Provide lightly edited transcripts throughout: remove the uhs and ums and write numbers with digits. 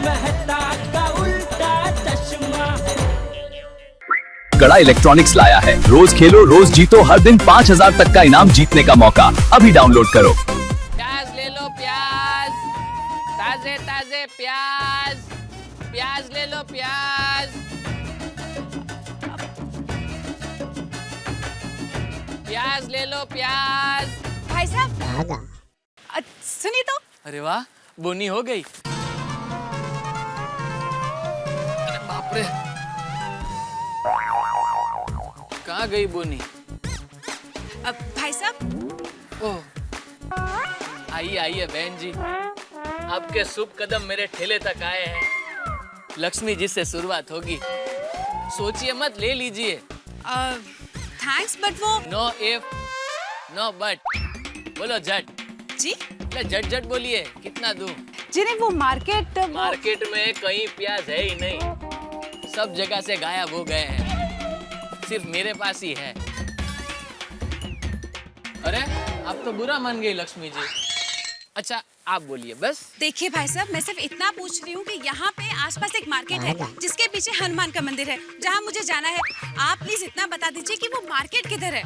मेहता का उल्टा चश्मा। गड़ा इलेक्ट्रॉनिक्स लाया है, रोज खेलो रोज जीतो, हर दिन 5,000 तक का इनाम जीतने का मौका। अभी डाउनलोड करो। प्याज ले लो, प्याज, ताजे ताजे प्याज, प्याज ले लो, प्याज, प्याज ले लो, प्याज। भाई साहब सुनिए तो। अरे वाह, बोनी हो गई। अरे बाप रे, कहाँ गई बोनी? भाई साहब। ओह, आइए आइए बहन जी, आपके शुभ कदम मेरे ठेले तक आए हैं। लक्ष्मी जी से शुरुआत होगी, सोचिए मत, ले लीजिए। थैंक्स बट वो। नो इफ नो बट, बोलो झट जी झट झट बोलिए, कितना दूं? जी नहीं, वो मार्केट मार्केट में कहीं प्याज है ही नहीं, सब जगह से गायब हो गए हैं, सिर्फ मेरे पास ही है। अरे आप तो बुरा मान गई लक्ष्मी जी। अच्छा आप बोलिए बस। देखिए भाई साहब, मैं सिर्फ इतना पूछ रही हूँ कि यहाँ पे आसपास एक मार्केट है जिसके पीछे हनुमान का मंदिर है, जहाँ मुझे जाना है। आप प्लीज इतना बता दीजिए कि वो मार्केट किधर है।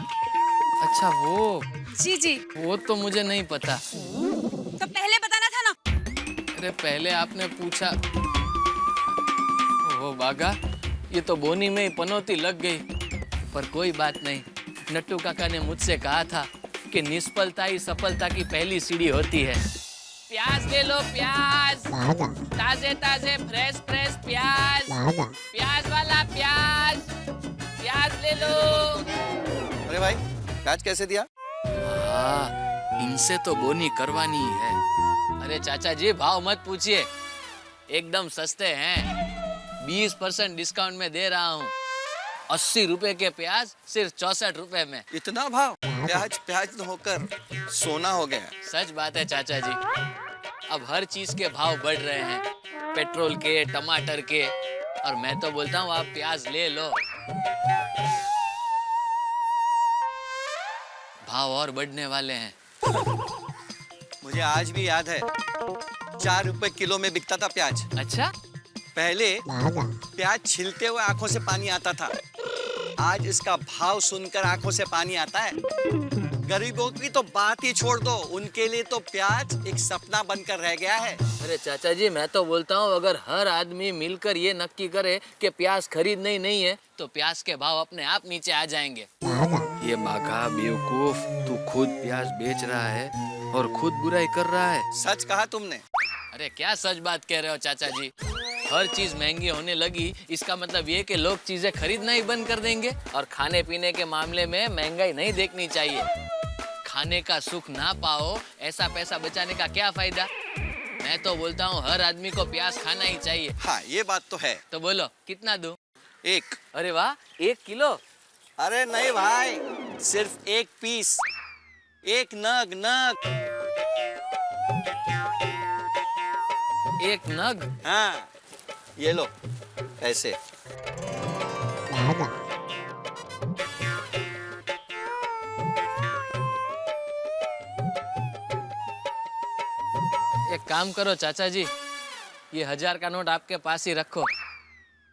अच्छा वो, जी जी। वो तो मुझे नहीं पता। तो पहले बताना था ना। अरे पहले आपने पूछा। ओ बागा, ये तो बोनी में ही पनौती लग गई, पर कोई बात नहीं। नट्टू काका ने मुझसे कहा था कि निष्फलता ही सफलता की पहली सीढ़ी होती है। प्याज ले लो, प्याज, ताजे ताजे फ्रेश फ्रेश प्याज, प्याज वाला प्याज, प्याज ले लो। अरे भाई, प्याज कैसे दिया? हाँ, इनसे तो बोनी करवानी ही है। अरे चाचा जी, भाव मत पूछिए, एकदम सस्ते हैं। 20% डिस्काउंट में दे रहा हूँ। 80 रुपए के प्याज सिर्फ 64 रुपए में। इतना भाव? प्याज प्याज होकर सोना हो गया। सच बात है चाचा जी, अब हर चीज के भाव बढ़ रहे हैं, पेट्रोल के, टमाटर के, और मैं तो बोलता हूँ आप प्याज ले लो। भाव और बढ़ने वाले हैं। मुझे आज भी याद है, 4 रुपए किलो में बिकता था प्याज। अच्छा, पहले प्याज छिलते हुए आंखों से पानी आता था, आज इसका भाव सुनकर आंखों से पानी आता है। गरीबों की तो बात ही छोड़ दो, उनके लिए तो प्याज एक सपना बनकर रह गया है। अरे चाचा जी, मैं तो बोलता हूँ अगर हर आदमी मिलकर ये नक्की करे कि प्याज खरीदना ही नहीं है, तो प्याज के भाव अपने आप नीचे आ जाएंगे। ये बाघा बेवकूफ, तू खुद प्याज बेच रहा है और खुद बुराई कर रहा है। सच कहा तुमने। अरे क्या सच बात कह रहे हो चाचा जी? हर चीज महंगी होने लगी, इसका मतलब ये कि लोग चीजें खरीदना ही बंद कर देंगे। और खाने पीने के मामले में महंगाई नहीं देखनी चाहिए। खाने का सुख ना पाओ, ऐसा पैसा बचाने का क्या फायदा? मैं तो बोलता हूँ हर आदमी को प्याज खाना ही चाहिए। हाँ, ये बात तो है। तो बोलो कितना दूं? 1। अरे वाह, 1 किलो? अरे नहीं भाई, सिर्फ 1 पीस, 1 नग। 1 नग? हाँ, ये लो पैसे। एक काम करो चाचा जी, ये 1000 का नोट आपके पास ही रखो,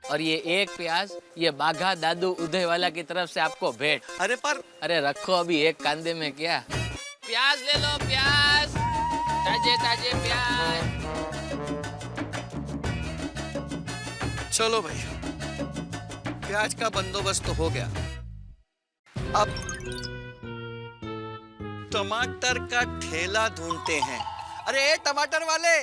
और ये 1 प्याज ये बाघा दादू उदय वाला की तरफ से आपको भेंट। अरे पर अरे रखो अभी, एक कांधे में क्या। प्याज ले लो, प्याज, ताजे ताजे प्याज। चलो भाई, प्याज का बंदोबस्त तो हो गया। अब टमाटर का ठेला ढूंढते हैं। अरे टमाटर वाले,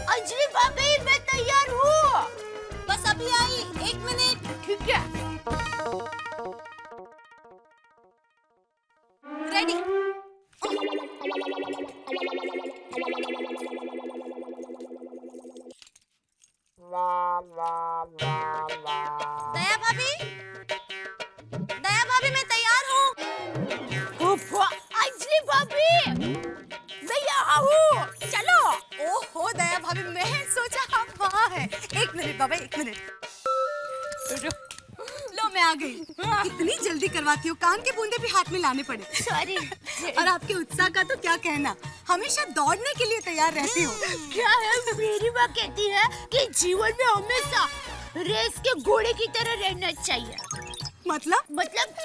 अंजलि भाभी, मैं तैयार हूँ। बस अभी आई, 1 मिनट। ठीक है। रेडी। दया भाभी, इतनी जल्दी करवाती हो, कान के बूंदे भी हाथ में लाने पड़े। सॉरी। और आपके उत्साह का तो क्या कहना, हमेशा दौड़ने के लिए तैयार रहती हो। क्या है, मेरी माँ कहती है कि जीवन में हमेशा रेस के घोड़े की तरह रहना चाहिए। मतलब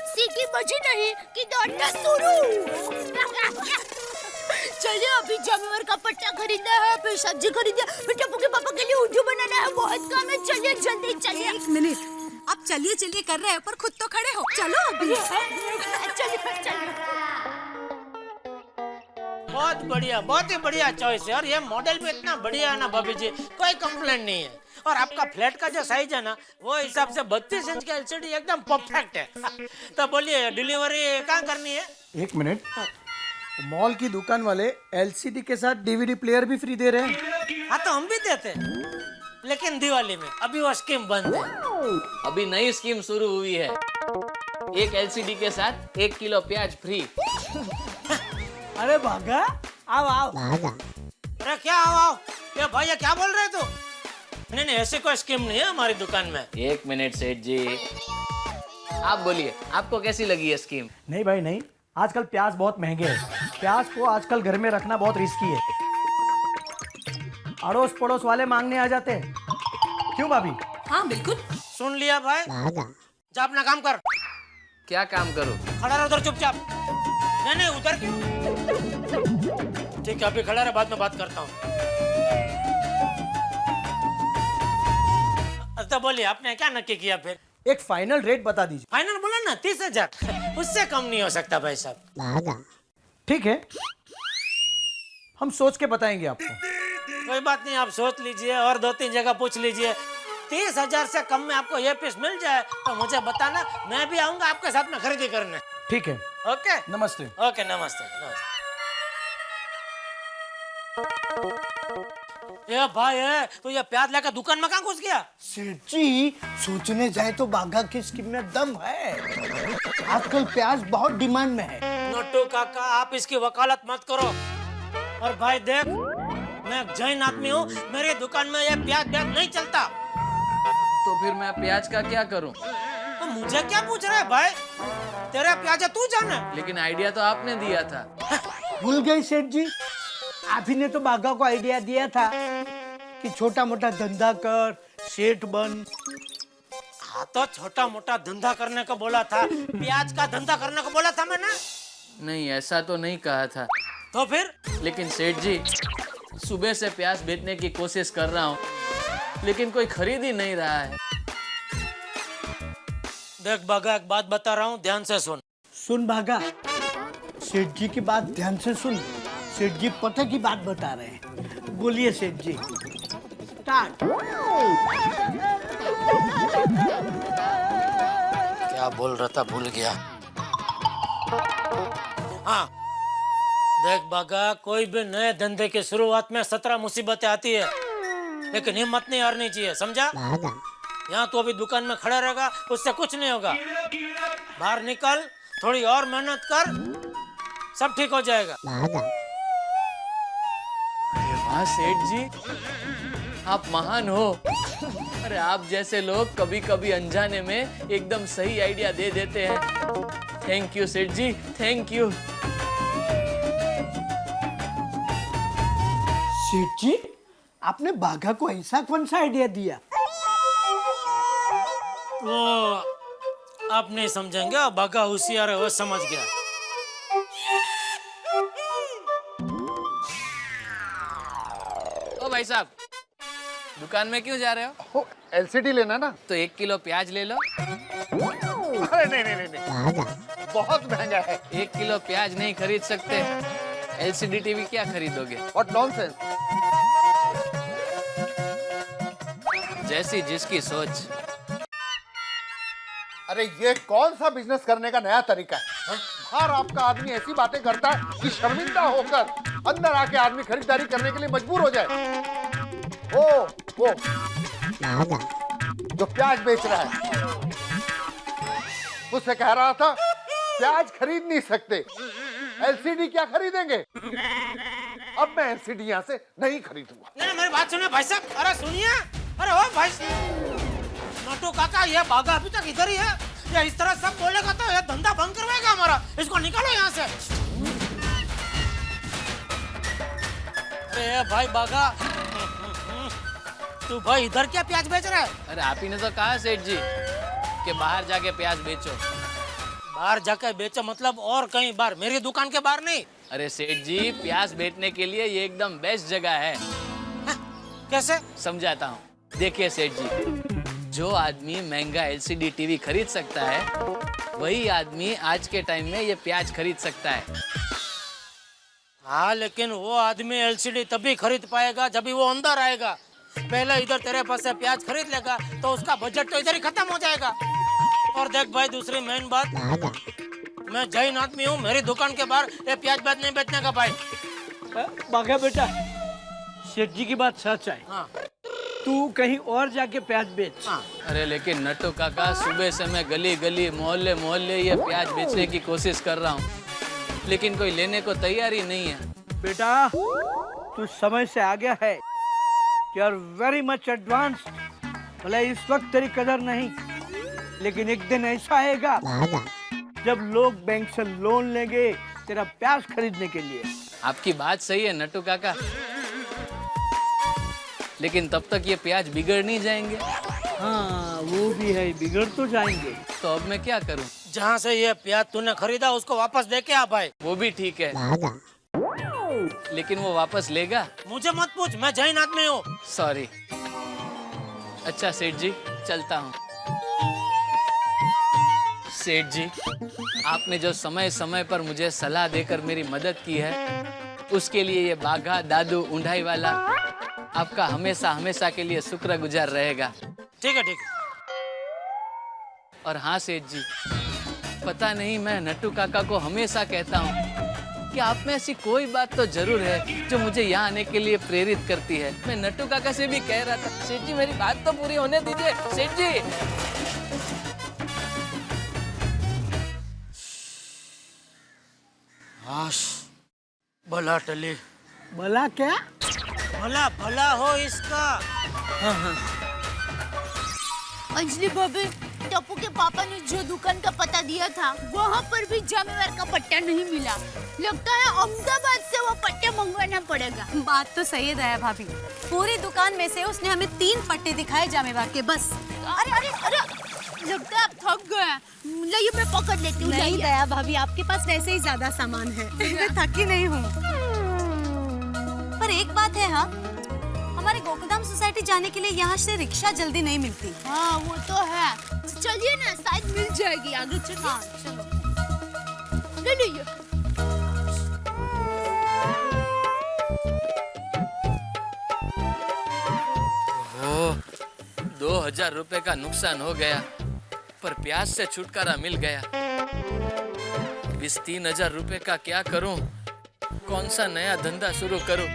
सीटी बजी नहीं कि दौड़ना शुरू। चलिए, अभी जानवर का पट्टा खरीदना है, फिर सब्जी खरीदना है, फिर टप्पू के पापा के लिए उल्लू बनाना है, बहुत काम है। चलिए जल्दी चलिए। एक मिनट, आप चलिए चलिए कर रहे हो पर खुद तो खड़े हो। चलो अभी। चलिए। बहुत बढ़िया, बहुत ही बढ़िया चॉइस है। और ये मॉडल भी इतना बढ़िया है ना भाभी जी, कोई कंप्लेंट नहीं है। और आपका फ्लैट का जो साइज है ना, वो हिसाब से 32 इंच का एलसीडी एकदम परफेक्ट है। तो बोलिए, डिलीवरी कहाँ करनी है? एक मिनट, मॉल की दुकान वाले एलसीडी के साथ डीवीडी प्लेयर भी फ्री दे रहे हैं। हाँ, तो हम भी देते हैं, लेकिन दिवाली में। अभी वो स्कीम बंद है। अभी नई स्कीम शुरू हुई है, एक एलसीडी के साथ 1 किलो प्याज फ्री। अरे भागा, आओ। अरे क्या आओ, ये भैया क्या बोल रहे तू? नहीं, ऐसी कोई स्कीम नहीं है हमारी दुकान में। 1 मिनट सेठ जी, आप बोलिए, आपको कैसी लगी ये स्कीम? नहीं भाई नहीं, आजकल प्याज बहुत महंगे हैं। प्याज को आजकल घर में रखना बहुत रिस्की है। अड़ोस पड़ोस वाले मांगने आ जाते हैं। क्यों भाभी? हाँ बिल्कुल। सुन लिया भाई, जा अपना काम कर। क्या काम करूं? खड़ा रहो उधर चुपचाप। नहीं, उधर क्यों? ठीक है, अभी खड़ा रहे, बाद में बात करता हूँ। तो बोलिए, आपने क्या नक्की किया फिर? एक फाइनल रेट बता दीजिए। फाइनल बोला ना 30,000, उससे कम नहीं हो सकता भाई साहब। ठीक है, हम सोच के बताएंगे आपको। कोई बात नहीं, आप सोच लीजिए और 2-3 जगह पूछ लीजिए। 30,000 से कम में आपको ये पीस मिल जाए तो मुझे बताना, मैं भी आऊंगा आपके साथ में खरीदी करने। ठीक है, ओके, नमस्ते। ओके, नमस्ते। ये भाई है तो ये प्याज लेकर दुकान में कहाँ घुस गया? सेठ जी, सोचने जाए तो बाघा की स्कीम में दम है। आजकल प्याज बहुत डिमांड में है। नट्टू काका, आप इसकी वकालत मत करो। और भाई देख, मैं एक जैन आदमी हूँ, मेरी दुकान में ये प्याज नहीं चलता। तो फिर मैं प्याज का क्या करूं? तो मुझे क्या पूछ रहा है भाई? तेरा प्याज है, तू जाने। लेकिन आइडिया तो आपने दिया था। भूल गए सेठ जी, आप ही ने तो बाघा को आइडिया दिया था कि छोटा मोटा धंधा कर, सेठ बन। हाँ, तो छोटा मोटा धंधा करने को बोला था, प्याज का धंधा करने को बोला था मैंने। नहीं, ऐसा तो नहीं कहा था। तो फिर? लेकिन सेठ जी, सुबह से प्याज बेचने की कोशिश कर रहा हूँ, लेकिन कोई खरीद ही नहीं रहा है। देख बाघा, एक बात बता रहा हूँ, ध्यान से सुन। सुन बाघा, सेठ जी की बात ध्यान से सुन। सेठ जी पता की बात बता रहे हैं। बोलिए सेठ जी। स्टार्ट। क्या बोल रहा था, भूल गया। हाँ, देख बाघा, कोई भी नए धंधे की शुरुआत में 17 मुसीबतें आती है, लेकिन हिम्मत नहीं हारनी चाहिए, समझा? यहाँ तो अभी दुकान में खड़ा रहेगा, उससे कुछ नहीं होगा। बाहर निकल, थोड़ी और मेहनत कर, सब ठीक हो जाएगा। हाँ सेठ जी, आप महान हो। अरे आप जैसे लोग कभी कभी अनजाने में एकदम सही आइडिया दे देते हैं। थैंक यू सेठ जी, थैंक यू। सेठ जी, आपने बाघा को ऐसा कौन सा आइडिया दिया? वो आप नहीं समझेंगे, बाघा होशियार है, वो समझ गया। ओ भाई साहब, दुकान में क्यों जा रहे हो? एलसीडी लेना ना। तो 1 किलो प्याज ले लो। अरे नहीं, बहुत महंगा है। 1 किलो प्याज नहीं खरीद सकते, एलसीडी टीवी क्या खरीदोगे? What nonsense. जैसी जिसकी सोच। अरे ये कौन सा बिजनेस करने का नया तरीका है? हर आपका आदमी ऐसी बातें करता है कि शर्मिंदा होकर अंदर आके आदमी खरीदारी करने के लिए मजबूर हो जाए। वो जो प्याज बेच रहा है, उससे कह रहा था प्याज खरीद नहीं सकते, एलसीडी क्या खरीदेंगे। अब मैं एलसीडी यहाँ से नहीं खरीदूंगा। नहीं, मेरी बात सुनिए भाई साहब। अरे सुनिए, अरे ओ भाई नट्टू काका, ये बाघा अभी तक इधर ही है। ये इस तरह सब बोलेगा तो ये धंधा बंद करवाएगा हमारा। इसको निकालो यहाँ से। अरे भाई बागा, तू भाई इधर क्या प्याज बेच रहा है? अरे आप ही ने तो कहा सेठ जी कि बाहर जाके प्याज बेचो। बाहर जाके बेचो मतलब और कहीं बाहर, मेरी दुकान के बाहर नहीं। अरे सेठ जी, प्याज बेचने के लिए ये एकदम बेस्ट जगह है। कैसे? समझाता हूँ। देखिए सेठ जी, जो आदमी महंगा LCD टीवी खरीद सकता है, वही आदमी आज के टाइम में ये प्याज खरीद सकता है। हाँ, लेकिन वो आदमी LCD तभी खरीद पाएगा जब भी वो अंदर आएगा। पहले इधर तेरे पास से प्याज खरीद लेगा तो उसका बजट तो इधर ही खत्म हो जाएगा। और देख भाई, दूसरी मेन बात, मैं जैन आदमी हूँ, मेरी दुकान के बाहर ये प्याज नहीं बेचने का भाई। बाघा बेटा, सेठ जी की बात सच है। हाँ। तू कहीं और जाके प्याज बेच। हाँ। अरे लेकिन नट्टू काका, सुबह से मैं गली गली मोहल्ले मोहल्ले ये प्याज बेचने की कोशिश कर रहा हूँ, लेकिन कोई लेने को तैयार ही नहीं है। बेटा, तू समय से आ गया है। You are very much advanced. भले इस वक्त तेरी कदर नहीं, लेकिन एक दिन ऐसा आएगा जब लोग बैंक से लोन लेंगे तेरा प्याज खरीदने के लिए। आपकी बात सही है नट्टू काका, लेकिन तब तक ये प्याज बिगड़ नहीं जाएंगे? हाँ, वो भी है, बिगड़ तो जाएंगे। तो अब मैं क्या करूं? जहाँ से ये प्याज तूने खरीदा उसको वापस दे के आ भाई। वो भी ठीक है, लेकिन वो वापस लेगा? मुझे मत पूछ, मैं जैन आदमी हूँ। सॉरी। अच्छा सेठ जी, चलता हूँ। सेठ जी, आपने जो समय समय पर मुझे सलाह देकर मेरी मदद की है, उसके लिए ये बाघा दादू उंढाई वाला आपका हमेशा हमेशा के लिए शुक्रगुजार रहेगा। ठीक है, ठीक है। और हाँ सेठ जी, पता नहीं मैं नट्टू काका को हमेशा कहता हूँ कि आप में ऐसी कोई बात तो जरूर है जो मुझे यहाँ आने के लिए प्रेरित करती है। मैं नट्टू काका से भी कह रहा था, सेठ जी मेरी बात तो पूरी होने दीजिए। सेठ जी, भला टली। भला क्या? भला भला हो इसका। अंजलि भाभी, टप्पू के पापा ने जो दुकान का पता दिया था वहाँ पर भी जामेवार का पट्टा नहीं मिला। लगता है अहमदाबाद से वो पट्टे मंगवाना पड़ेगा। बात तो सही है दया भाभी, पूरी दुकान में से उसने हमें 3 पट्टे दिखाए जामेवार के बस। अरे अरे अरे, लगता है आप थक गए। लाइए मैं पकड़ लेती हूँ। नहीं दया भाभी, आपके पास वैसे ही ज्यादा सामान है। मैं थकी नहीं हूँ। पर एक बात है, हाँ, हमारे गोकुलधाम सोसाइटी जाने के लिए यहाँ से रिक्शा जल्दी नहीं मिलती। हाँ वो तो है। चलिए ना, शायद मिल जाएगी आगे। चलिए। हाँ, चलो। ले लीजिए। ओह, 2000 रुपए का नुकसान हो गया, पर प्याज से छुटकारा मिल गया। 20-3000 रुपए का क्या करूं? कौन सा नया धंधा शुरू करूं?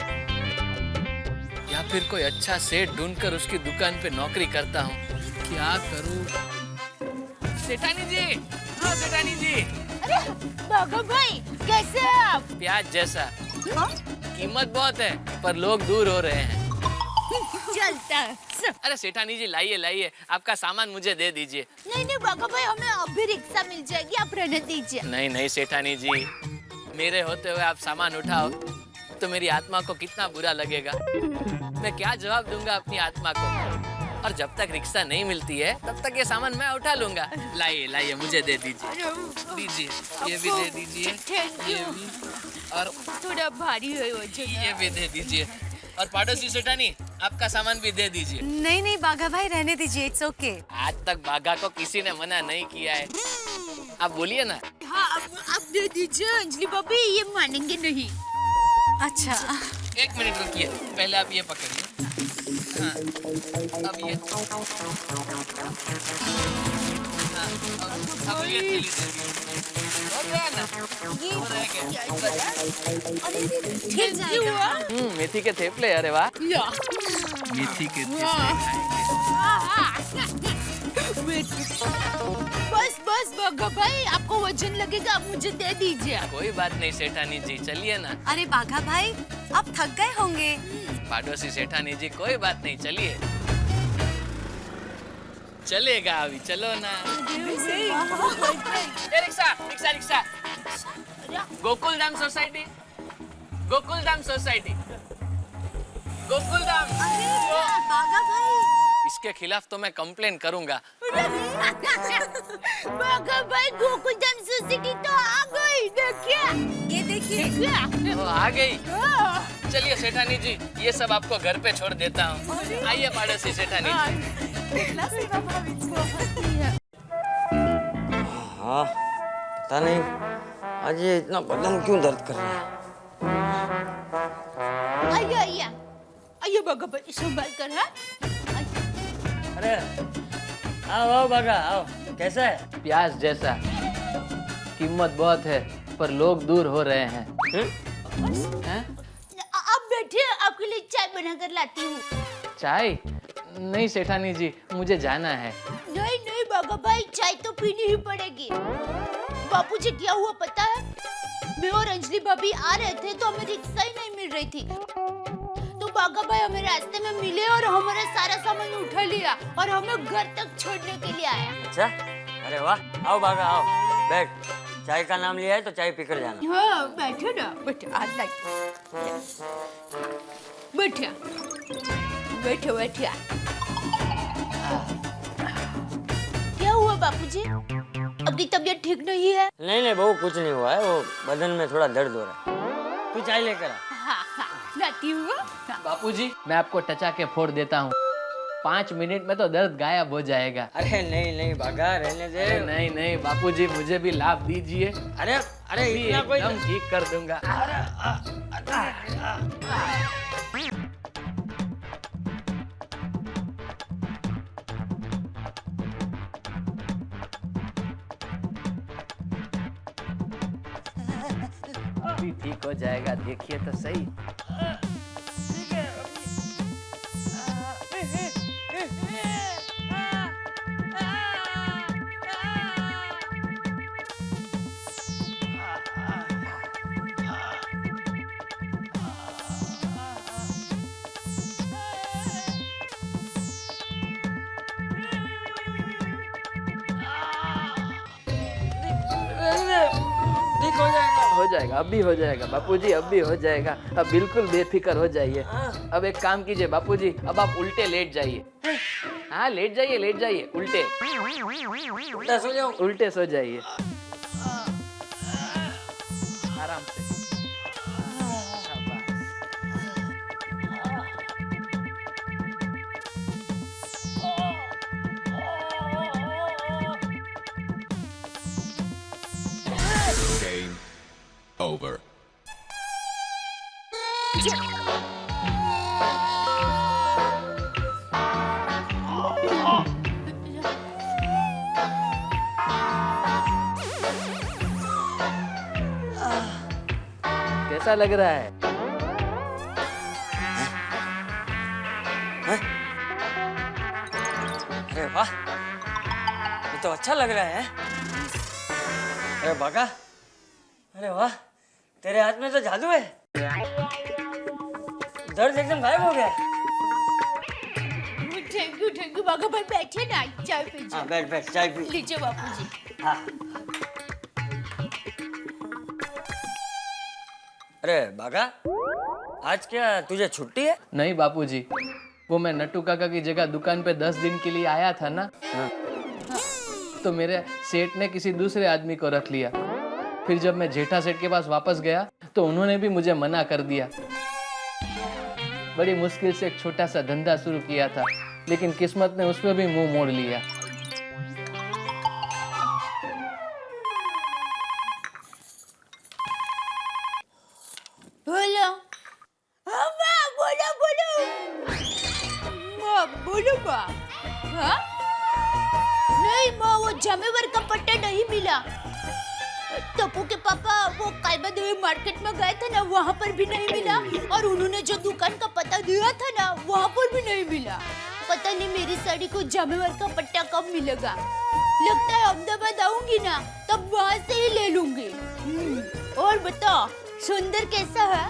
या फिर कोई अच्छा सेठ ढूंढकर उसकी दुकान पे नौकरी करता हूं? क्या करूं? सेठानी जी, हाँ सेठानी जी। अरे बाघा भाई, कैसे हैं आप? प्याज जैसा। कीमत बहुत है, पर लोग दूर हो रहे हैं। चलता है। अरे सेठानी जी, लाइए लाइए, आपका सामान मुझे दे दीजिए। नहीं नहीं बाघा भाई, हमें अभी रिक्शा मिल जाएगी, आप रहने दीजिए। नहीं नहीं सेठानी जी, मेरे होते हुए आप सामान उठाओ तो मेरी आत्मा को कितना बुरा लगेगा। मैं क्या जवाब दूंगा अपनी आत्मा को? और जब तक रिक्शा नहीं मिलती है तब तक ये सामान मैं उठा लूंगा। लाइए लाइए, मुझे दे दीजिए। दीजिए, ये भी दे दीजिए, ये भी, और थोड़ा भारी है वजन। ये भी दे दीजिए। और पड़ोसी सेठानी, आपका सामान भी दे दीजिए। नहीं नहीं बाघा भाई, रहने दीजिए, इट्स ओके। आज तक बाघा को किसी ने मना नहीं किया है, आप बोलिए ना। हाँ अब दे दीजिए अंजलि भाभी, ये मानेंगे नहीं। अच्छा, 1 मिनट रुकिए, पहले आप ये पकड़िए। हाँ, अब ये, हाँ, अब ये थैली दे दीजिए। हो गया ना? हो रहा है क्या? ठीक जाएगा। मेथी के थेपले, अरे वाह। मेथी के थेपले। बस बस बाघा भाई, आपको वजन लगेगा, आप मुझे दे दीजिए। कोई बात नहीं सेठानी जी, चलिए ना। अरे बाघा भाई, आप थक गए होंगे। पड़ोसी सेठानी जी, कोई बात नहीं, चलिए। चलेगा अभी, चलो ना। ए, rickshaw rickshaw rickshaw. Gokuldham society, Gokuldham society, Gokuldham. Baga भाई, इसके खिलाफ तो मैं कंप्लेन करूंगा। बागा भाई, गोकुलधाम सोसाइटी तो आ गई। देखिए, ये देखिए। वो आ गई। चलिए सेठानी जी, ये सब आपको घर पे छोड़ देता हूँ। आइए पाड़ोसी सेठानी जी। हाँ, पता नहीं आज ये इतना बदन क्यों दर्द कर रहा है। आइए आइए आइए बागा भाई, संभाल कर। हाँ, अरे आओ आओ बागा आओ, कैसा है? प्याज जैसा। कीमत बहुत है पर लोग दूर हो रहे हैं। हैं? आप बैठिए, आपके लिए चाय बनाकर लाती हूँ। चाय? नहीं सेठानी जी, मुझे जाना है। नहीं नहीं बागा भाई, चाय तो पीनी ही पड़ेगी। बापूजी क्या हुआ पता है? मैं और अंजलि भाभी आ रहे थे तो हमें रिक्शा ही नहीं मिल रही थी। तो बागा भाई हमें रास्ते में मिले और हमारा सारा सामान उठा लिया और हमें घर तक छोड़ने के लिए आया। अच्छा, अरे वाह, आओ बागा आओ, बैठ। चाय का नाम लिया है तो चाय पीकर जाना। हाँ बैठो ना, बैठो, आज बैठिए, बैठो बैठिए। क्या हुआ बापूजी? अपनी तबीयत ठीक नहीं है? नहीं नहीं बहू, कुछ नहीं हुआ है, वो बदन में थोड़ा दर्द हो रहा है। तू चाय लेकर आ। हाँ हाँ, लाती हूँ। बापूजी, मैं आपको टचा के फोड़ देता हूँ। 5 मिनट में तो दर्द गायब हो जाएगा। अरे नहीं नहीं बागा, रहने दे। अरे नहीं नहीं बापूजी, मुझे भी लाभ दीजिए। अरे अरे इतना कोई एकदम ठीक कर दूंगा। अभी ठीक हो जाएगा, देखिए तो सही। हो जाएगा, अब भी हो जाएगा बापूजी, अब भी हो जाएगा। अब बिल्कुल बेफिक्र हो जाइए। अब एक काम कीजिए बापूजी, अब आप उल्टे लेट जाइए। हाँ लेट जाइए, लेट जाइए, उल्टे सो जाओ। उल्टे सो जाइए आराम से। Over. कैसा लग रहा है? अरे वाह, ये तो अच्छा लग रहा है। अरे बागा, अरे वाह, तेरे हाथ में तो जादू है। दर्द एकदम गायब हो गया। थैंक यू बागा भाई, बैठिए ना, चाय पीजिए। हाँ बैठ बैठ, चाय पी। लीजिए बापूजी। हाँ। अरे बागा, आज क्या तुझे छुट्टी है? नहीं बापूजी, वो मैं नट्टू काका की जगह दुकान पे 10 दिन के लिए आया था ना। हाँ। तो मेरे सेठ ने किसी दूसरे आदमी को रख लिया। फिर जब मैं जेठा सेठ के पास वापस गया तो उन्होंने भी मुझे मना कर दिया। बड़ी मुश्किल से एक छोटा सा धंधा शुरू किया था, लेकिन किस्मत ने उसमें भी मुंह मोड़ लिया। बोलो, हाँ माँ, बोलो बोलो, माँ बोलो माँ। हाँ? नहीं माँ, वो जमेवर का पट्टा नहीं मिला। टप्पू के पापा वो कालबा देवी मार्केट में गए थे ना, वहाँ पर भी नहीं मिला। और उन्होंने जो दुकान का पता दिया था ना, वहाँ पर भी नहीं मिला। पता नहीं मेरी साड़ी को जमेवर का पट्टा कब मिलेगा। लगता है अहमदाबाद आऊंगी ना, तब वहाँ से ही ले लूंगी। और बताओ, सुंदर कैसा है?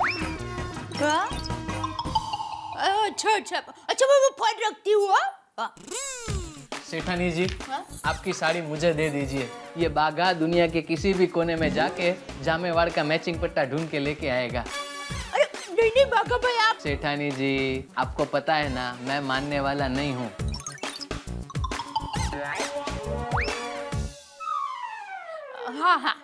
हाँ? अच्छा अच्छा अच्छा, मैं वो फोन रखती हूँ। सेठानी जी, हाँ? आपकी साड़ी मुझे दे दीजिए। ये बागा दुनिया के किसी भी कोने में जाके जामेवाड़ का मैचिंग पट्टा ढूंढ के लेके आएगा। अरे नहीं नहीं बाघा भाई आप। सेठानी जी, आपको पता है ना, मैं मानने वाला नहीं हूँ। हाँ हाँ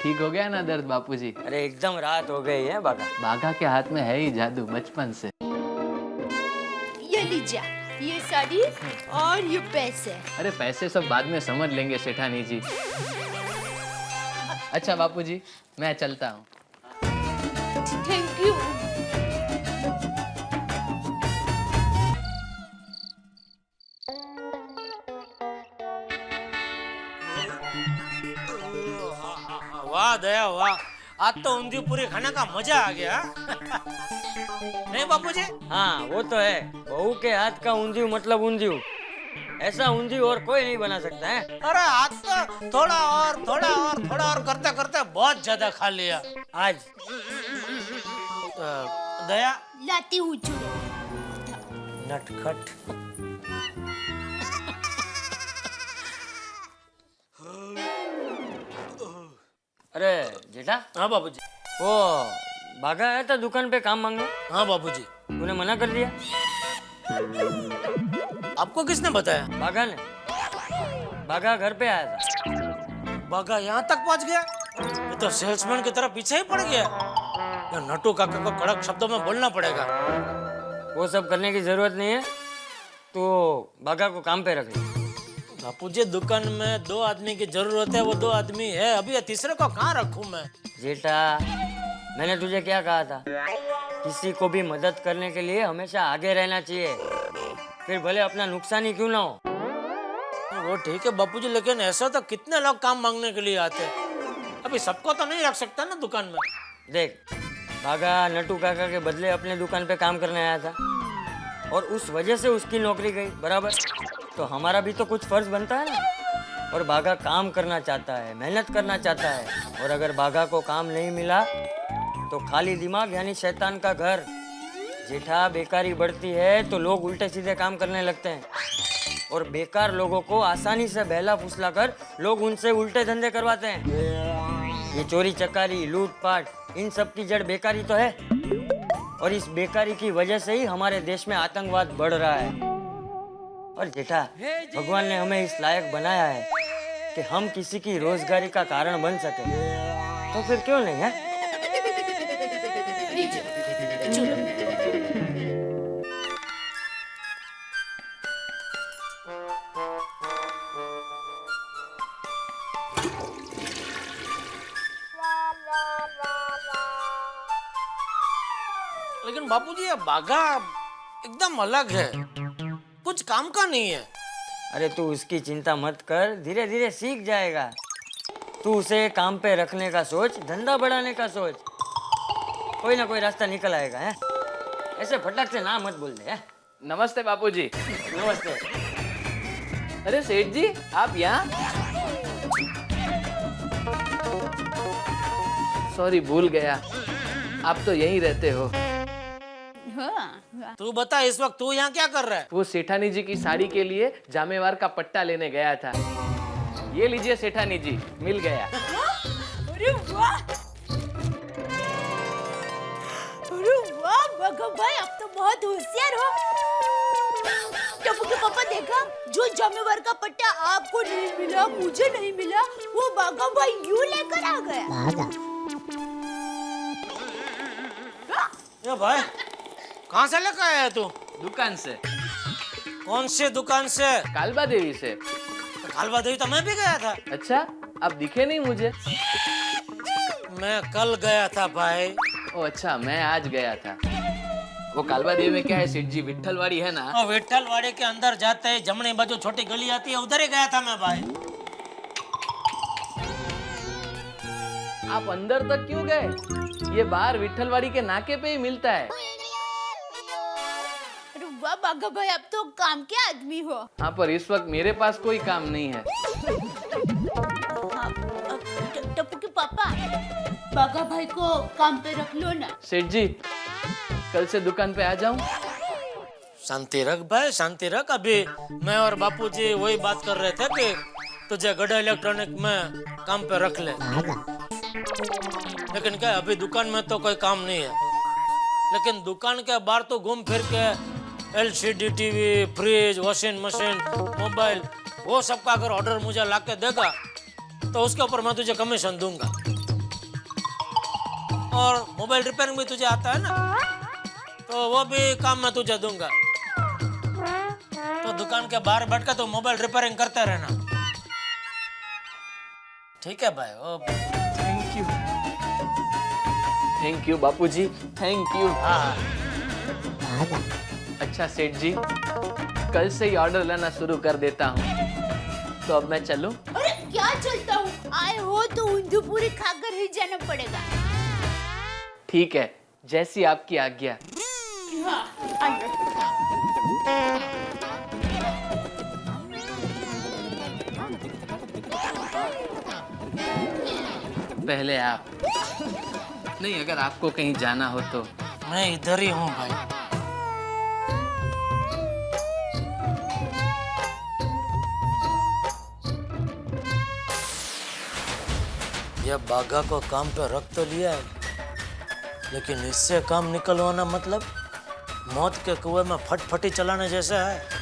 ठीक हो गया ना दर्द बापूजी? अरे एकदम राहत हो गई है बागा। बाघा के हाथ में है ही जादू बचपन से। ये लीजिए, ये साड़ी और ये पैसे। अरे पैसे सब बाद में समझ लेंगे सेठानी जी। अच्छा बापूजी, मैं चलता हूँ। Thank you. वाह दया वाह, आज तो ऊंधी पूरी खाने का मजा आ गया। नहीं बापूजी? हाँ वो तो है, बहू के हाथ का ऊंधियू मतलब ऊंधियू। ऐसा ऊंधियू और कोई नहीं बना सकता है। अरे आज तो थोड़ा और करते करते बहुत ज्यादा खा लिया आज दया। लाती हूँ चूड़े। नटखट। अरे जेठा। हाँ बाबूजी। वो बागा आया था दुकान पे काम मांगने। हाँ बाबूजी। तूने मना कर दिया? आपको किसने बताया? बागा ने। बागा घर पे आया था। बागा यहाँ तक पहुँच गया? ये तो सेल्समैन की तरह पीछे ही पड़ गया। ये नटू काका को कड़क शब्दों में बोलना पड़ेगा। वो सब करने की जरूरत नहीं है, तो बागा को काम पे रख ले। बापूजी दुकान में 2 आदमी की जरूरत है, वो 2 आदमी है। अभी ये तीसरे को कहाँ रखूं मैं? जेठा, मैंने तुझे क्या कहा था? किसी को भी मदद करने के लिए हमेशा आगे रहना चाहिए, फिर भले अपना नुकसान ही क्यों ना हो। वो ठीक है बापूजी, लेकिन ऐसा तो कितने लोग काम मांगने के लिए आते हैं। अभी सबको तो नहीं रख सकता ना दुकान में। देख, बागा नटू काका के बदले अपने दुकान पे काम करने आया था और उस वजह से उसकी नौकरी गई, बराबर? तो हमारा भी तो कुछ फर्ज बनता है ना। और बागा काम करना चाहता है, मेहनत करना चाहता है, और अगर बागा को काम नहीं मिला तो खाली दिमाग यानी शैतान का घर। जेठा, बेकारी बढ़ती है तो लोग उल्टे सीधे काम करने लगते हैं, और बेकार लोगों को आसानी से बहला फुसला कर लोग उनसे उल्टे धंधे करवाते हैं। ये चोरी चकारी, लूटपाट, इन सब की जड़ बेकारी तो है, और इस बेकारी की वजह से ही हमारे देश में आतंकवाद बढ़ रहा है। और जेठा, भगवान ने हमें इस लायक बनाया है कि हम किसी की रोजगारी का कारण बन सके, तो फिर क्यों नहीं है? लेकिन बापूजी ये बागा एकदम अलग है, कुछ काम का नहीं है। अरे तू उसकी चिंता मत कर, धीरे धीरे सीख जाएगा। तू उसे काम पे रखने का सोच, धंधा बढ़ाने का सोच, कोई ना कोई रास्ता निकल आएगा। है ऐसे फटक से ना मत बोल दे। है? नमस्ते बापूजी। नमस्ते। अरे सेठ जी, आप यहाँ? सॉरी, भूल गया, आप तो यहीं रहते हो। तू बता, इस वक्त तू यहाँ क्या कर रहा है? वो सेठानी जी की साड़ी के लिए जामेवार का पट्टा लेने गया था। ये लीजिए सेठानी जी, मिल गया। अरे वाह, अरे वाह बाघा भाई, आप तो बहुत होशियार हो। टप्पू के पापा, देखा, जो जामेवार का पट्टा आपको नहीं मिला, मुझे नहीं मिला, वो बाघा भाई यूं लेकर आ गया। ये भाई कहाँ से लेकर आया है तू? दुकान से। कौन से दुकान से? कालबा देवी से। कालबा देवी तो मैं भी गया था। अच्छा, आप दिखे नहीं मुझे? मैं कल गया था भाई। ओ अच्छा, मैं आज गया था। वो कालबा देवी में क्या है सेठ जी, विट्ठलवाड़ी है ना? और विट्ठलवाड़ी के अंदर जाते हैं, जमने बाजू छोटी गली आती है, उधर ही गया था मैं भाई। आप अंदर तक क्यों गए? ये बाहर विट्ठलवाड़ी के नाके पे ही मिलता है। अरे वाह बाघा भाई, आप तो काम के आदमी हो। हाँ, पर इस वक्त मेरे पास कोई काम नहीं है। टप्पू के पापा, बाघा भाई को काम पे रख लो ना। सेठ जी, कल से दुकान पे आ जाऊं? शांति रख भाई, शांति रख। अभी मैं और बापूजी वही बात कर रहे थे कि तुझे गढ़ा इलेक्ट्रॉनिक में काम पे रख ले, लेकिन क्या अभी दुकान में तो कोई काम नहीं है, लेकिन दुकान के बाहर तो घूम फिर के LCD TV, fridge, washing machine, mobile, वो सब का अगर ऑर्डर मुझे ला के देगा तो उसके ऊपर मैं तुझे कमीशन दूंगा। और मोबाइल रिपेयरिंग भी तुझे आता है ना, तो वो भी काम मैं तुझे दूंगा। तो दुकान के बाहर बैठ कर तो मोबाइल रिपेयरिंग करते रहना, ठीक है भाई? Oh thank you Bapuji, thank you. हाँ, अच्छा सेठ जी, कल से ही ऑर्डर लेना शुरू कर देता हूँ। तो अब मैं चलूं? अरे क्या चलता हूँ, आए हो तो ऊंधू पूरी खाकर ही जाना पड़ेगा। ठीक है, जैसी आपकी आज्ञा। हाँ, पहले आप। नहीं, अगर आपको कहीं जाना हो तो। मैं इधर ही हूँ भाई। यह बागा को काम पे रख तो लिया है, लेकिन इससे काम निकलवाना मतलब मौत के कुएं में फटफटी चलाने जैसा है।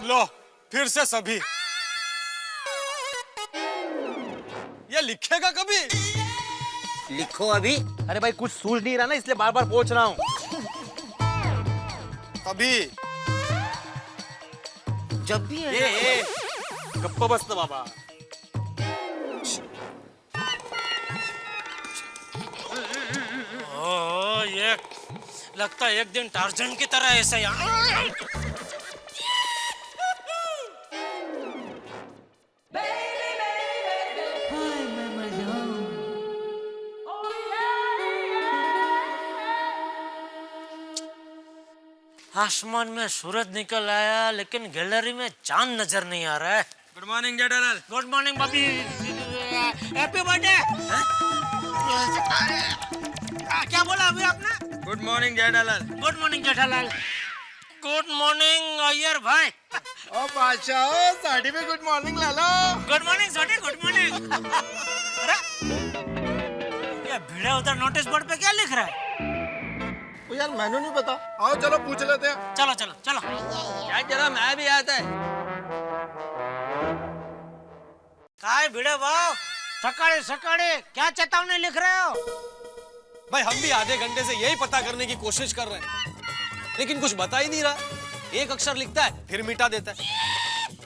लो फिर से सभी। ये लिखेगा कभी? लिखो अभी। अरे भाई कुछ सूझ नहीं रहा ना, इसलिए बार बार पूछ रहा हूँ। कभी जब भी है। ये गप्पा बस ना बाबा। ओह, ये लगता है एक दिन टार्जन की तरह ऐसा यहाँ। आसमान में सूरज निकल आया, लेकिन गैलरी में चांद नजर नहीं आ रहा है। Good morning Jethalal. Good morning Bobby, happy birthday. क्या बोला अभी आपने? Good morning Jethalal. Good morning Jethalal. Good morning Iyer भाई। ओ बादशाह, साड़ी में गुड मॉर्निंग ला लो। गुड मॉर्निंग सोटी, गुड मॉर्निंग। अरे ये भिड़ा उधर नोटिस बोर्ड पे क्या लिख रहा है? ओ यार मैंने नहीं पता। आओ चलो पूछ लेते हैं। चलो चलो चलो। यार जरा मैं भी आता है। काय भिड़े भाव, सकाळे सकाळे क्या चेतावनी लिख रहे हो? भाई हम भी आधे घंटे से यही पता करने की कोशिश कर रहे हैं, लेकिन कुछ बता ही नहीं रहा। एक अक्षर लिखता है फिर मिटा देता है,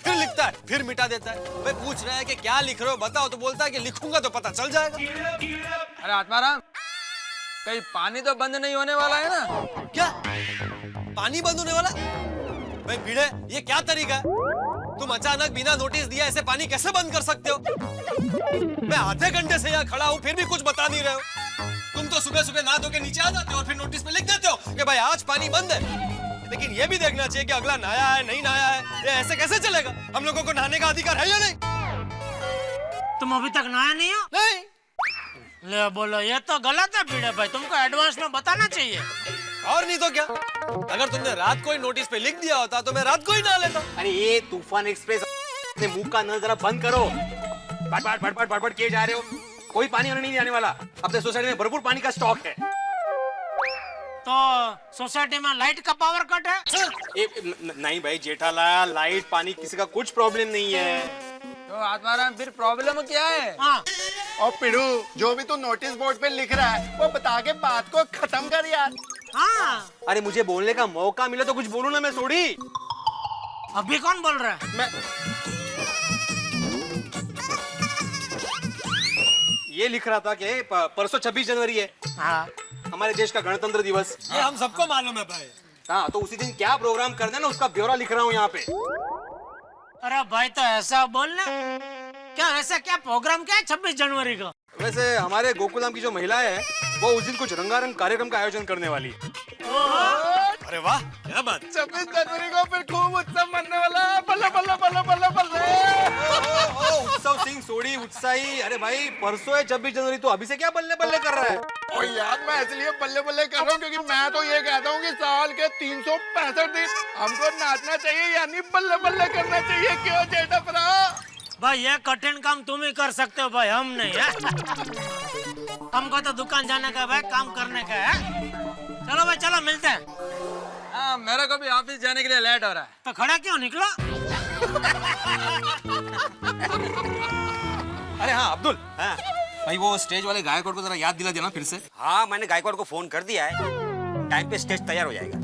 फिर लिखता है फिर मिटा देता है। भाई पूछ रहा है कि क्या लिख रहे हो बताओ, तो बोलता है कि लिखूंगा तो पता चल जाएगा। अरे आत्माराम, कहीं पानी तो बंद नहीं होने वाला है ना? क्या पानी बंद होने वाला? भाई भिड़े, ये क्या तरीका है? तुम अचानक बिना नोटिस दिया ऐसे पानी कैसे बंद कर सकते हो? मैं आधे घंटे से यहाँ खड़ा हूँ फिर भी कुछ बता नहीं रहे हो। तुम तो सुबह सुबह नहा धो के नीचे आ जाते हो और फिर नोटिस पे लिख देते हो कि भाई आज पानी बंद है। लेकिन ये भी देखना चाहिए कि अगला नहाया है नहीं नहाया है। ये ऐसे कैसे चलेगा? हम लोगों को नहाने का अधिकार है या नहीं? तुम अभी तक नहाया नहीं हो? नहीं। ले बोलो, ये तो गलत है भिड़े भाई, तुमको एडवांस में बताना चाहिए। और नहीं तो क्या? अगर तुमने रात को ही नोटिस पे लिख दिया होता तो मैं रात को ही नहा लेता। अरे ये तूफान एक्सप्रेस अपने मुंह का नल जरा बंद करो। बड़बड़ किए जा रहे हो। कोई पानी आने नहीं आने वाला। अपने सोसाइटी में भरपूर पानी का स्टॉक है। तो सोसाइटी में लाइट का पावर कट है? नहीं भाई जेठालाल, लाइट पानी किसी का कुछ प्रॉब्लम नहीं है। तो आत्माराम फिर प्रॉब्लम क्या है? हाँ। और पिड़ू, जो भी तू नोटिस बोर्ड पे लिख रहा है वो बता के बात को खत्म कर यार। हाँ। अरे मुझे बोलने का मौका मिले तो कुछ बोलूं ना मैं सोड़ी। अभी कौन बोल रहा है? मैं ये लिख रहा था कि परसों 26 जनवरी है। हाँ। हमारे देश का गणतंत्र दिवस। ये हम सबको मालूम है भाई। हाँ, तो उसी दिन क्या प्रोग्राम करना है ना उसका ब्यौरा लिख रहा हूँ यहाँ पे। अरे भाई तो ऐसा बोलना क्या वैसे क्या प्रोग्राम क्या है 26 जनवरी को? वैसे हमारे गोकुलधाम की जो महिलाएं हैं वो उस दिन कुछ रंगारंग कार्यक्रम का आयोजन करने वाली है। अरे वाह, क्या बात। 26 जनवरी को फिर खूब उत्सव मनने वाला है। बल्ले बल्ले बल्ले बल्ले बल्ले। उत्सव सिंह सोडी उत्साही। अरे भाई परसों है 26 जनवरी, तो अभी से क्या बल्ले बल्ले कर रहा है? और यार मैं इसलिए बल्ले बल्ले कर रहा हूँ क्योंकि मैं तो ये कहता हूँ कि साल के 365 दिन हमको नाचना चाहिए, यानी बल्ले बल्ले करना चाहिए। क्यों जेठा भरा? भाई ये कठिन काम तुम ही कर सकते हो भाई, हम नहीं है। हमको तो दुकान जाने का भाई, काम करने का है। चलो भाई चलो मिलते हैं। हाँ, मेरे को भी ऑफिस जाने के लिए लेट हो रहा है। तो खड़ा क्यों निकला? अरे हाँ अब्दुल, हाँ भाई वो स्टेज वाले गायकवाड़ को जरा याद दिला देना फिर से। हाँ मैंने गायकवाड़ को फोन कर दिया है, टाइम पे स्टेज तैयार हो जाएगा।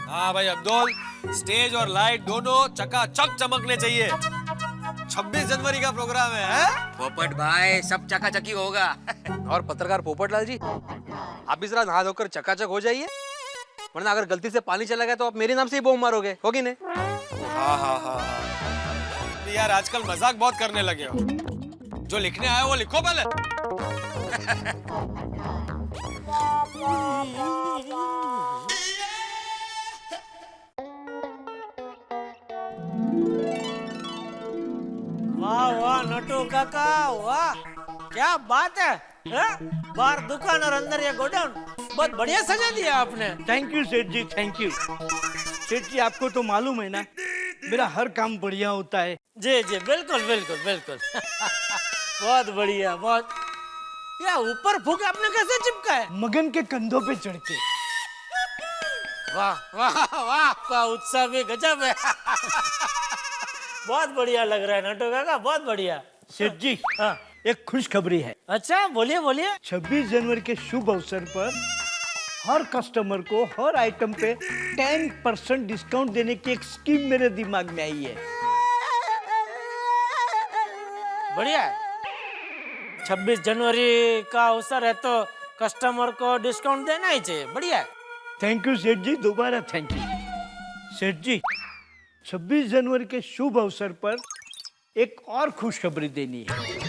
हाँ भाई अब्दुल, स्टेज और लाइट दोनों चकाचक चमकने चाहिए। 26 जनवरी का प्रोग्राम है। पोपट भाई सब चकाचकी होगा। और पत्रकार पोपटलाल जी, आप भी जरा नहा धोकर चकाचक हो जाइए, वरना अगर गलती से पानी चला गया तो आप मेरे नाम से ही बॉम्ब मारोगे, होगी नहीं? हाँ हाँ हाँ यार, आजकल मजाक बहुत करने लगे हो। जो लिखने आया वो लिखो पहले। वाह वाह नटू काका, वाह क्या बात है, बाहर दुकान और अंदर ये गोडाउन बहुत बढ़िया सजा दिया आपने। थैंक यू सेठ जी, थैंक यू। सेठ जी आपको तो मालूम है ना, मेरा हर काम बढ़िया होता है। जी जी बिल्कुल बिल्कुल बिल्कुल। बहुत बढ़िया, बहुत। या ऊपर फूक आपने कैसे चिपका है? मगन के कंधों पे चढ़ के। वाह वाह वाह, आपका उत्साह भी गजब है। बहुत बढ़िया लग रहा है नटू काका, बहुत बढ़िया। सेठ जी, हाँ एक खुशखबरी है। अच्छा बोलिए बोलिए। 26 जनवरी के शुभ अवसर पर हर कस्टमर को हर आइटम पे 10% डिस्काउंट देने की एक स्कीम मेरे दिमाग में आई है। बढ़िया है। 26 जनवरी का अवसर है तो कस्टमर को डिस्काउंट देना ही चाहिए। बढ़िया है। थैंक यू सेठ जी, दोबारा थैंक यू। सेठ जी, 26 जनवरी के शुभ अवसर पर एक और खुशखबरी देनी है।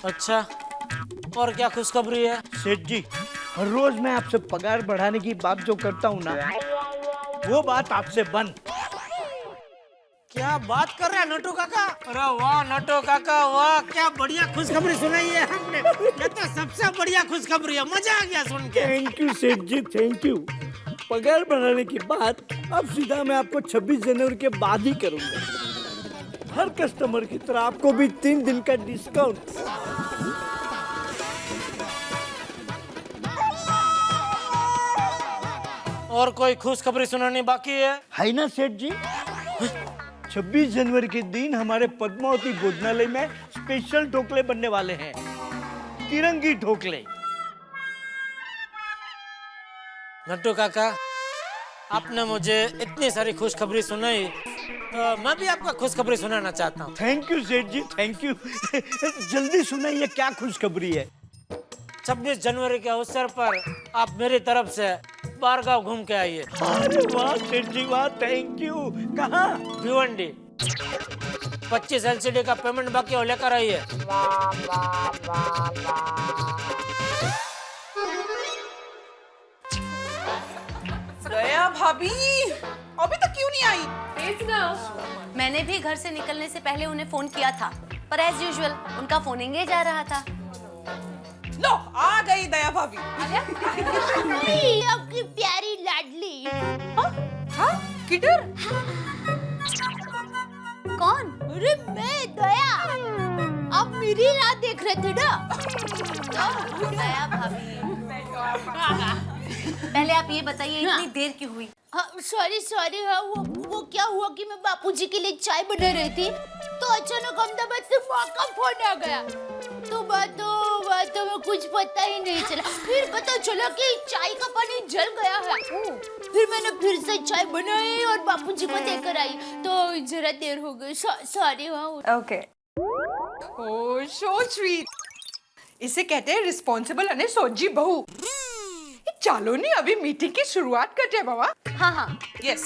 अच्छा, और क्या खुशखबरी है? सेठ जी, हर रोज मैं आपसे पगार बढ़ाने की बात जो करता हूँ ना, वो बात आपसे बंद। क्या बात कर रहे हैं नटू काका? अरे वाह नटू काका, वाह क्या बढ़िया खुशखबरी सुनाई है आपने। ये तो सबसे बढ़िया खुशखबरी है, मजा आ गया सुन के। थैंक यू सेठ जी, थैंक यू। पगार बढ़ाने की बात अब सीधा मैं आपको 26 जनवरी के बाद ही करूंगा। हर कस्टमर की तरह आपको भी 3 दिन का डिस्काउंट। और कोई खुशखबरी सुनानी बाकी है ना सेठ जी? 26 जनवरी के दिन हमारे पद्मावती भोजनालय में स्पेशल ढोकले बनने वाले हैं, तिरंगी ढोकले। नट्टू काका, आपने मुझे इतनी सारी खुशखबरी सुनाई, तो मैं भी आपको खुशखबरी सुनाना चाहता हूँ। थैंक यू सेठ जी, थैंक यू। जल्दी सुनाइए, क्या खुशखबरी है? 26 जनवरी के अवसर पर आप मेरी तरफ से बारगांव घूम के आइए। अरे वाह सेठ जी, वाह, थैंक यू। कहाँ? भिवंडी। 25 LCD का पेमेंट बाकी हो, लेकर आइए। दया भाभी अभी तक क्यों नहीं आई? मैंने भी घर से निकलने से पहले उन्हें फोन किया था, पर एज यूजुअल उनका फोन एंगेज आ रहा था। लो आ गई दया भाभी। आपकी प्यारी लाडली। हाँ किधर? कौन? अरे मैं दया। आप मेरी राह देख रहे थे ना? दया भाभी, पहले आप ये बताइए इतनी देर क्यों हुई? सॉरी। हाँ वो क्या हुआ कि मैं बापूजी के लिए चाय बना रही थी, तो अचानक अहमदाबाद से माँ का फोन आ गया। तो बातों में कुछ पता ही नहीं चला। फिर पता चला कि चाय का पानी जल गया है। फिर मैंने फिर से चाय बनाई और बापूजी को देकर आई, तो जरा देर हो गई। सॉरी। ओके। ओह सो स्वीट। इसे कहते हैं रिस्पॉन्सिबल અને सोजी बहू। ચાલો ને અભી મીટિંગ की शुरुआत करते हैं बाबा। हाँ हाँ यस।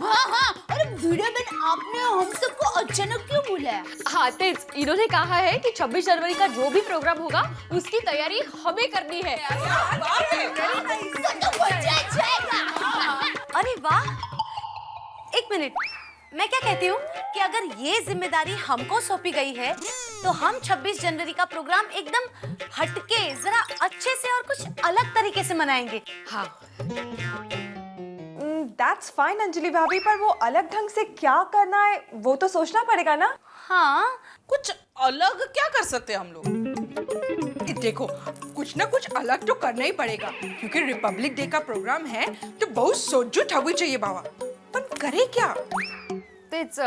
हाँ हाँ, अरे भिड़े बहन आपने हम सबको अचानक क्यों बुलाया? हाँ तेज, इन्होंने कहा है कि 26 जनवरी का जो भी प्रोग्राम होगा उसकी तैयारी हमें करनी है। तो मजा जाएगा। अरे वाह, एक मिनट, मैं क्या कहती हूँ कि अगर ये जिम्मेदारी हमको सौंपी गई है तो हम 26 जनवरी का प्रोग्राम एकदम हटके, जरा अच्छे से और कुछ अलग तरीके से मनाएंगे। हाँ दैट्स फाइन अंजलि भाभी, पर वो अलग ढंग से क्या करना है वो तो सोचना पड़ेगा ना। हाँ, कुछ अलग क्या कर सकते हैं हम लोग? देखो, कुछ ना कुछ अलग तो करना ही पड़ेगा क्योंकि रिपब्लिक डे का प्रोग्राम है तो बहुत सोच होनी चाहिए बाबा। पर करे क्या? It's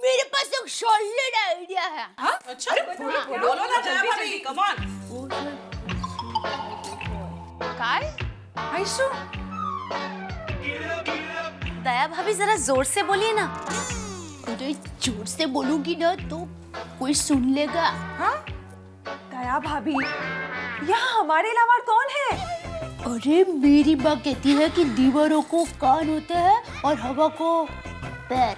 मेरे पास एक सॉलिड आइडिया है। हाँ? अच्छा बोलो ना जया भाभी, कम ऑन। काय? आयशु, दया भाभी जरा जोर से बोलिए ना। अरे जोर से बोलूंगी ना तो कोई सुन लेगा। हाँ? दया भाभी, यहाँ हमारे अलावा और कौन है? अरे मेरी माँ कहती है कि दीवारों को कान होते हैं और हवा को पैर।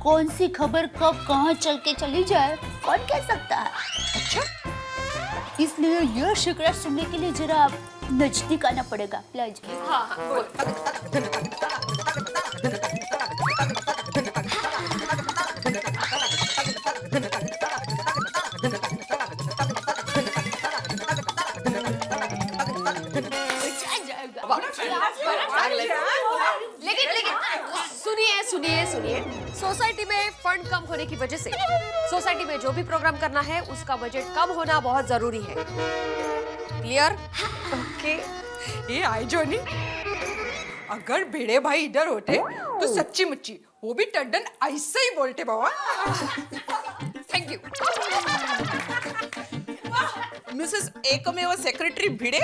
कौन सी खबर कब कहाँ चल के चली जाए कौन कह सकता है? अच्छा, इसलिए यह शिकायत सुनने के लिए जरा नजदीक आना पड़ेगा। प्लीज। हाँ हाँ बोल। लेकिन सुनिए, सोसाइटी में फंड कम होने की वजह से सोसाइटी में जो भी प्रोग्राम करना है उसका बजट कम होना बहुत जरूरी है। क्लियर? ओके, ये आई जोनी, अगर भिड़े भाई इधर होते तो सच्ची मुच्ची वो भी टड्डन ऐसे ही बोलते बाबा। Thank you. मिसेस एकमेव सेक्रेटरी भिड़े,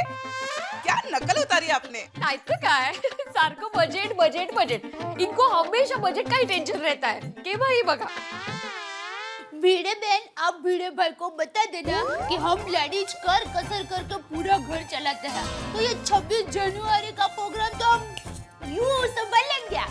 क्या नकल उतारी आपने? नहीं तो क्या है, सारको बजट। इनको हमेशा बजट का ही टेंशन रहता है कि भाई बगा। भिड़े बहन, आप भिड़े भाई को बता देना कि हम लेडीज कर कसर करके पूरा घर चलाते हैं, तो ये 26 जनवरी का प्रोग्राम तो हम यूं संभाल लेंगे।